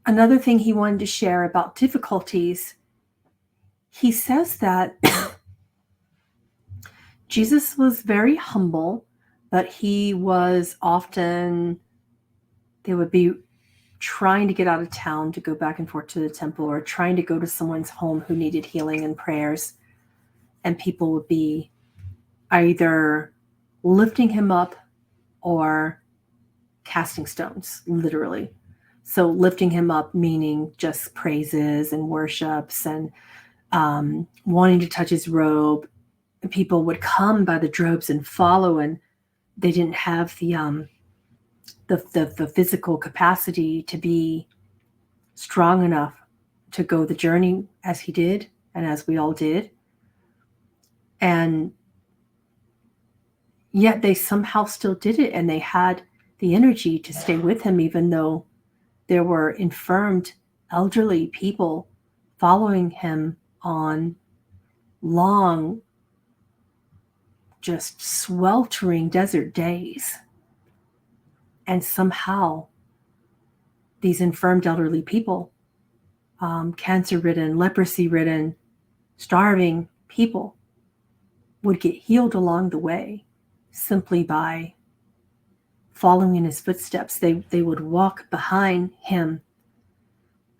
Another thing he wanted to share about difficulties, he says that Jesus was very humble, but he was often, they would be trying to get out of town to go back and forth to the temple, or trying to go to someone's home who needed healing and prayers. And people would be either lifting him up or casting stones, literally. So lifting him up meaning just praises and worships and wanting to touch his robe. People would come by the droves and follow, and they didn't have the physical capacity to be strong enough to go the journey as he did and as we all did. And yet they somehow still did it, and they had the energy to stay with him, even though there were infirmed elderly people following him on long, just sweltering desert days. And somehow these infirmed elderly people, cancer-ridden, leprosy-ridden, starving people, would get healed along the way simply by following in his footsteps. They would walk behind him,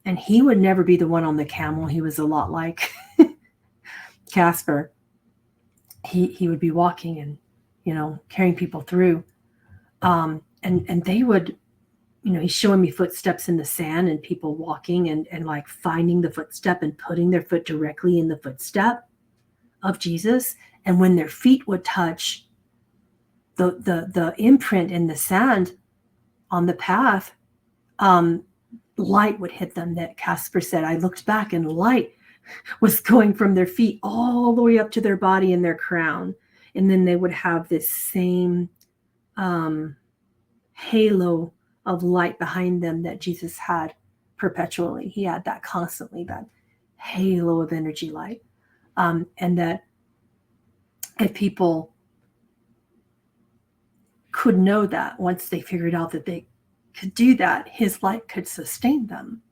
and he would never be the one on the camel. He was a lot like Casper. He would be walking and, carrying people through. And they would, he's showing me footsteps in the sand and people walking and like finding the footstep and putting their foot directly in the footstep of Jesus. And when their feet would touch the imprint in the sand on the path, light would hit them. That Casper said, I looked back and light was going from their feet all the way up to their body and their crown. And then they would have this same halo of light behind them that Jesus had perpetually. He had that constantly, that halo of energy light. And that if people could know that, once they figured out that they could do that, his light could sustain them.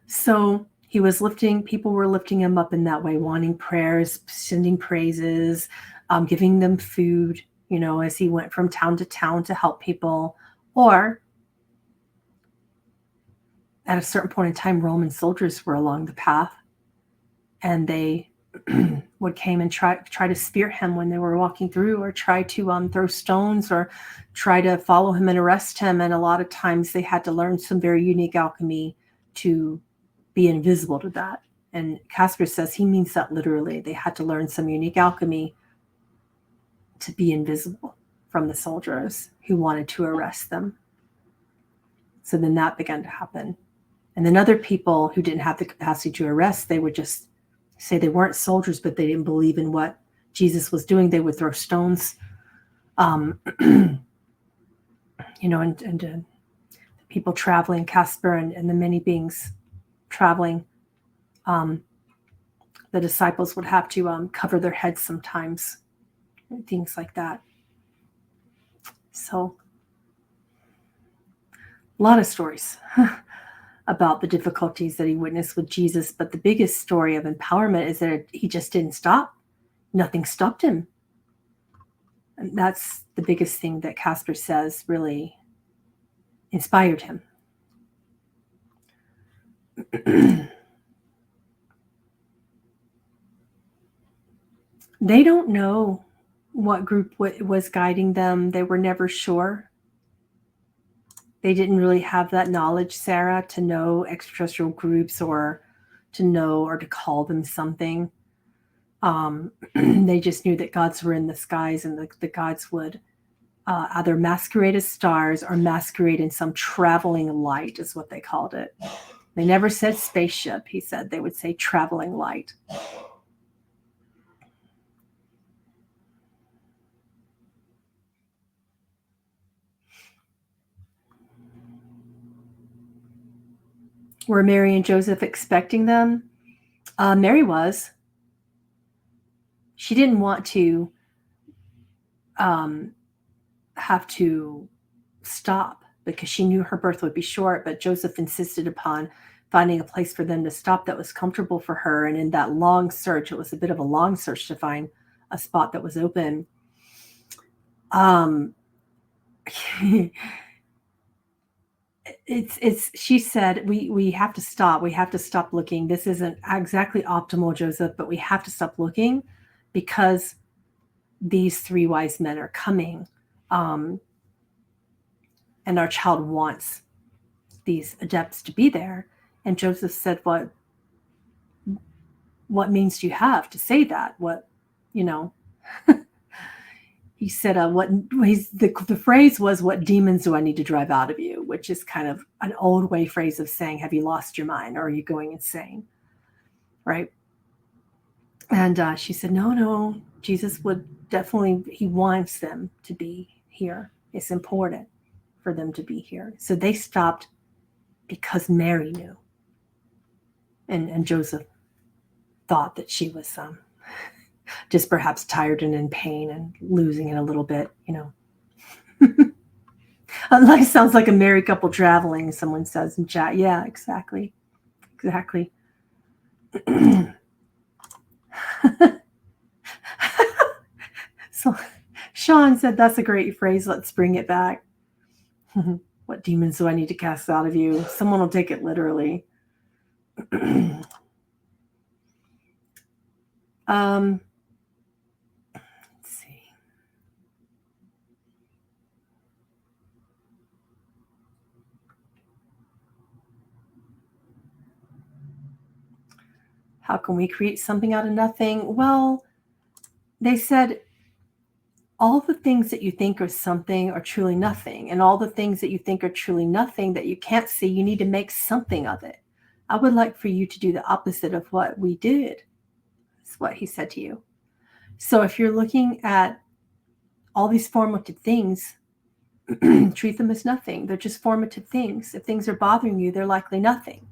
So people were lifting him up in that way, wanting prayers, sending praises, giving them food, as he went from town to town to help people. Or at a certain point in time, Roman soldiers were along the path, and they would came and try to spear him when they were walking through, or try to throw stones, or try to follow him and arrest him. And a lot of times they had to learn some very unique alchemy to be invisible to that. And Casper says he means that literally. They had to learn some unique alchemy to be invisible from the soldiers who wanted to arrest them. So then that began to happen. And then other people who didn't have the capacity to arrest, they would just say they weren't soldiers, but they didn't believe in what Jesus was doing. They would throw stones, and people traveling, Casper and the many beings traveling, the disciples would have to cover their heads sometimes, things like that. So a lot of stories about the difficulties that he witnessed with Jesus. But the biggest story of empowerment is that he just didn't stop. Nothing stopped him. And that's the biggest thing that Casper says really inspired him. They don't know what group was guiding them. They were never sure. They didn't really have that knowledge, Sarah, to know extraterrestrial groups, or to know or to call them something. They just knew that gods were in the skies, and the gods would either masquerade as stars or masquerade in some traveling light, is what they called it. They never said spaceship, he said. They would say traveling light. Were Mary and Joseph expecting them? Mary was. She didn't want to have to stop because she knew her birth would be short, but Joseph insisted upon finding a place for them to stop that was comfortable for her. And in that long search, it was a bit of a long search to find a spot that was open. She said, we have to stop. We have to stop looking. This isn't exactly optimal, Joseph, but we have to stop looking because these 3 wise men are coming. And our child wants these adepts to be there. And Joseph said, what means do you have to say that? What, he said, the phrase was, what demons do I need to drive out of you? Which is kind of an old way phrase of saying, have you lost your mind or are you going insane? Right. And she said, no, Jesus would definitely, he wants them to be here. It's important for them to be here. So they stopped because Mary knew. And Joseph thought that she was just perhaps tired and in pain and losing it a little bit, Like sounds like a married couple traveling, someone says in chat. Yeah, exactly. So Sean said, that's a great phrase. Let's bring it back. What demons do I need to cast out of you? Someone will take it literally. Let's see. How can we create something out of nothing? Well, they said all the things that you think are something are truly nothing. And all the things that you think are truly nothing that you can't see, you need to make something of it. I would like for you to do the opposite of what we did. That's what he said to you. So if you're looking at all these formative things, treat them as nothing. They're just formative things. If things are bothering you, they're likely nothing.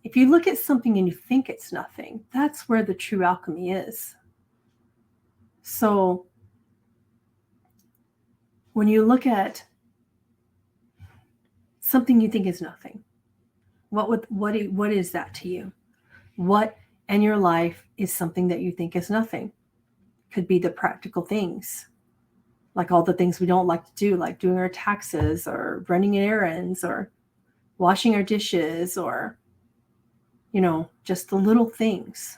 If you look at something and you think it's nothing, that's where the true alchemy is. So when you look at something you think is nothing, what is that to you? What in your life is something that you think is nothing? Could be the practical things, like all the things we don't like to do, like doing our taxes or running errands or washing our dishes or, just the little things.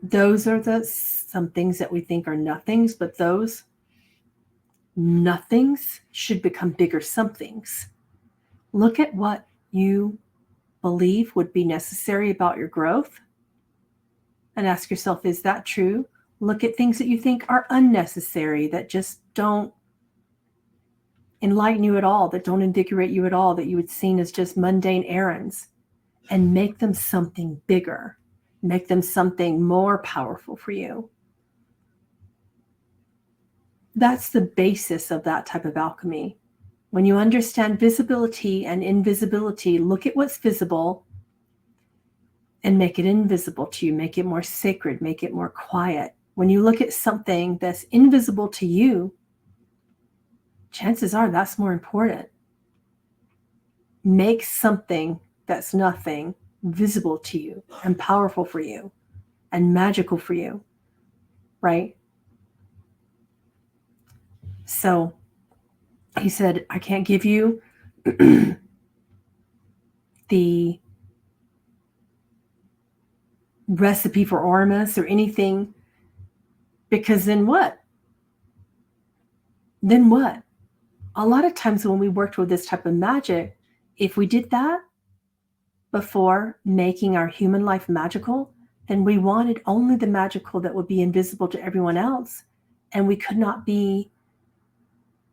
Those are some things that we think are nothings, but those nothings should become bigger somethings. Look at what you believe would be necessary about your growth and ask yourself, is that true? Look at things that you think are unnecessary, that just don't enlighten you at all, that don't invigorate you at all, that you would see as just mundane errands, and make them something bigger. Make them something more powerful for you. That's the basis of that type of alchemy. When you understand visibility and invisibility, look at what's visible and make it invisible to you. Make it more sacred. Make it more quiet. When you look at something that's invisible to you, chances are that's more important. Make something that's nothing visible to you and powerful for you and magical for you, right? So he said, I can't give you the recipe for ormus or anything, because then what? Then what? A lot of times when we worked with this type of magic, if we did that before making our human life magical, then we wanted only the magical that would be invisible to everyone else, and we could not be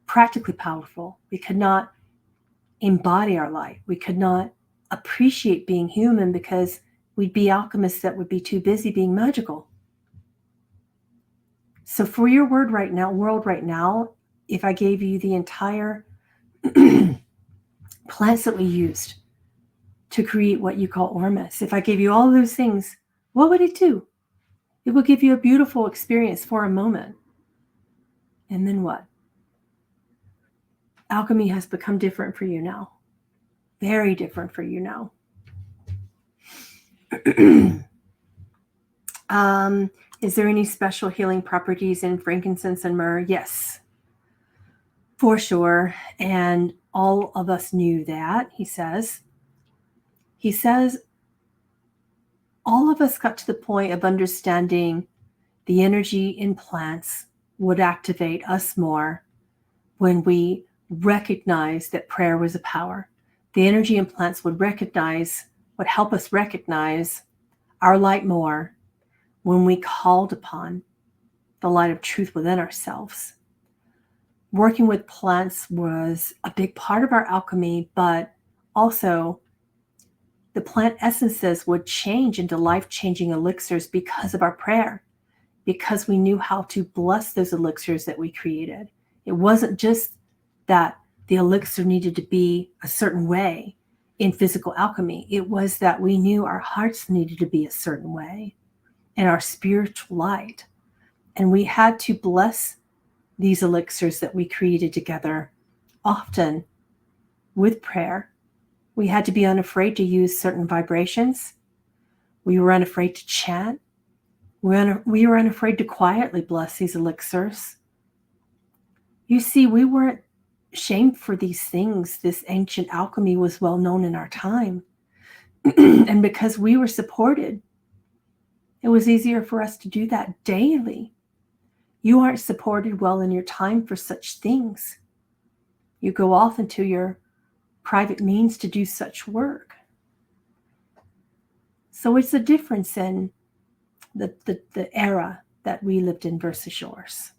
practically powerful. We could not embody our light. We could not appreciate being human because we'd be alchemists that would be too busy being magical. So for your world right now, if I gave you the entire plants that we used to create what you call ormus, if I gave you all those things, what would it do? It would give you a beautiful experience for a moment. And then what? Alchemy has become different for you now. Very different for you now. Is there any special healing properties in frankincense and myrrh? Yes, for sure. And all of us knew that, he says. He says, all of us got to the point of understanding the energy in plants would activate us more when we recognized that prayer was a power. The energy in plants would help us recognize our light more when we called upon the light of truth within ourselves. Working with plants was a big part of our alchemy, but also the plant essences would change into life-changing elixirs because of our prayer, because we knew how to bless those elixirs that we created. It wasn't just that the elixir needed to be a certain way in physical alchemy. It was that we knew our hearts needed to be a certain way in our spiritual light. And we had to bless these elixirs that we created together, often with prayer. We had to be unafraid to use certain vibrations. We were unafraid to chant. We were unafraid to quietly bless these elixirs. You see, we weren't shamed for these things. This ancient alchemy was well known in our time. And because we were supported, it was easier for us to do that daily. You aren't supported well in your time for such things. You go off into your private means to do such work. So it's a difference in the era that we lived in versus yours.